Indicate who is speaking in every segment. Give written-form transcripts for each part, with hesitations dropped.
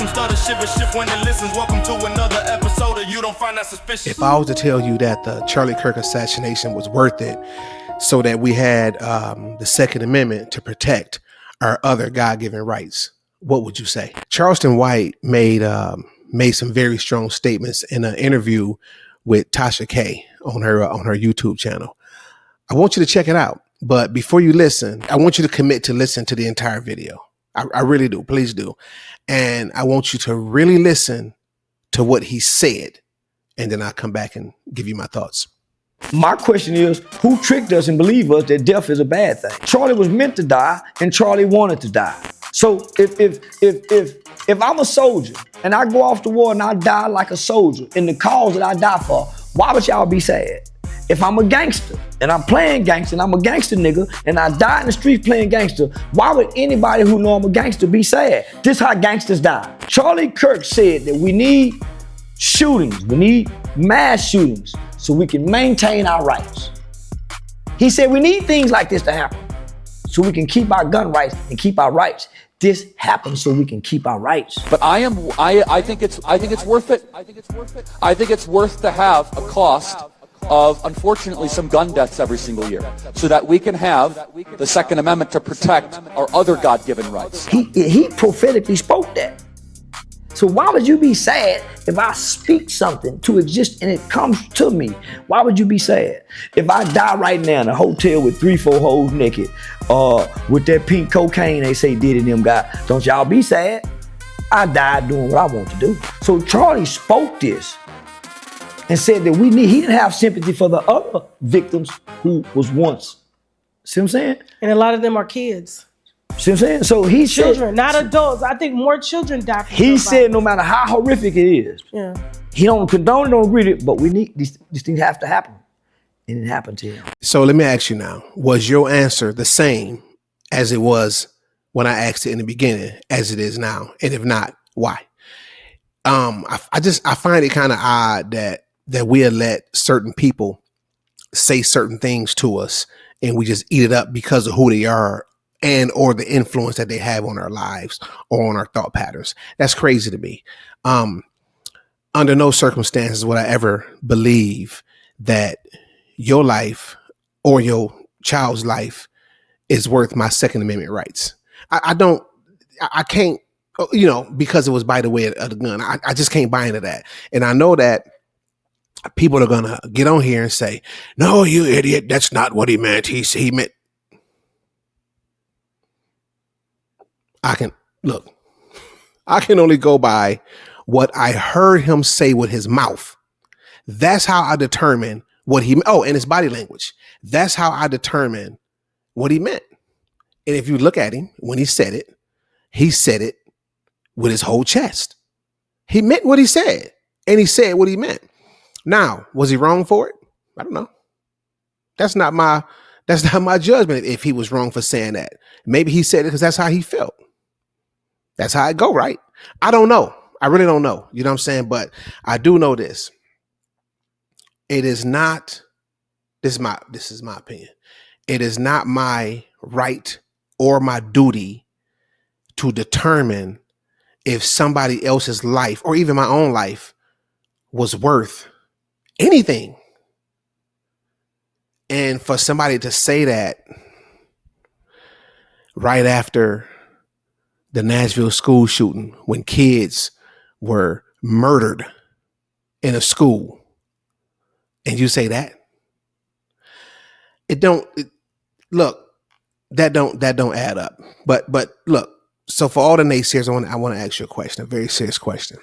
Speaker 1: start to shift when it listens. Welcome to another episode of You Don't Find That Suspicious.
Speaker 2: If I was to tell you that the Charlie Kirk assassination was worth it so that we had the Second Amendment to protect our other God-given rights, what would you say? Charleston White made some very strong statements in an interview with Tasha K on her YouTube channel. I want you to check it out. But before you listen, I want you to commit to listen to the entire video. I really do. Please do. And I want you to really listen to what he said. And then I'll come back and give you my thoughts.
Speaker 3: My question is, who tricked us and believed us that death is a bad thing? Charlie was meant to die and Charlie wanted to die. So if I'm a soldier and I go off to war and I die like a soldier in the cause that I die for, why would y'all be sad? If I'm a gangster and I'm playing gangster and I'm a gangster nigga and I die in the streets playing gangster, why would anybody who know I'm a gangster be sad? This is how gangsters die. Charlie Kirk said that we need shootings, we need mass shootings so we can maintain our rights. He said we need things like this to happen so we can keep our gun rights and keep our rights. This happens so we can keep our rights.
Speaker 4: But I think it's worth it. I think it's worth to have a cost of, unfortunately, some gun deaths every single year so that we can have the Second Amendment to protect our other God-given rights.
Speaker 3: He prophetically spoke that. So why would you be sad if I speak something to exist and it comes to me? Why would you be sad? If I die right now in a hotel with 3-4 hoes naked, with that pink cocaine they say did in them guys, don't y'all be sad? I died doing what I want to do. So Charlie spoke this and said that he didn't have sympathy for the other victims who was once. See what I'm saying?
Speaker 5: And a lot of them are kids.
Speaker 3: See what I'm saying? So he said,
Speaker 5: children, not adults. I think more children die from
Speaker 3: he said no matter how horrific it is, he don't condone it, don't agree with it, but we need these things have to happen. And it happened to him.
Speaker 2: So let me ask you now, was your answer the same as it was when I asked it in the beginning as it is now? And if not, why? I find it kind of odd that we'll let certain people say certain things to us and we just eat it up because of who they are and or the influence that they have on our lives or on our thought patterns. That's crazy to me. Under no circumstances would I ever believe that your life or your child's life is worth my Second Amendment rights. I can't, because it was by the way of the gun. I just can't buy into that. And I know that people are going to get on here and say, no, you idiot. That's not what he meant. He meant. I can only go by what I heard him say with his mouth. That's how I determine what and his body language. That's how I determine what he meant. And if you look at him, when he said it with his whole chest. He meant what he said, and he said what he meant. Now, was he wrong for it? I don't know. That's not my judgment if he was wrong for saying that. Maybe he said it because that's how he felt. That's how it go, right? I don't know. I really don't know. You know what I'm saying? But I do know this. It is not, this is my opinion. It is not my right or my duty to determine if somebody else's life or even my own life was worth anything. And for somebody to say that right after the Nashville school shooting, when kids were murdered in a school, and you say that, that don't add up. But look, so for all the naysayers, I want to ask you a question, a very serious question.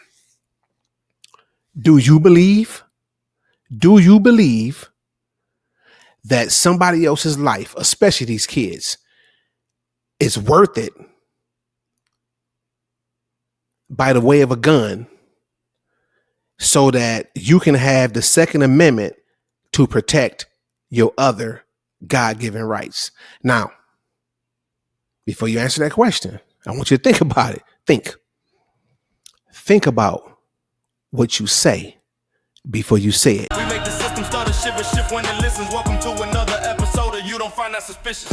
Speaker 2: Do you believe that somebody else's life, especially these kids, is worth it by the way of a gun so that you can have the Second Amendment to protect your other God-given rights? Now, before you answer that question, I want you to think about it. Think about what you say before you say it.
Speaker 1: We make the system start to shift when it listens. Welcome to another episode of You Don't Find That Suspicious.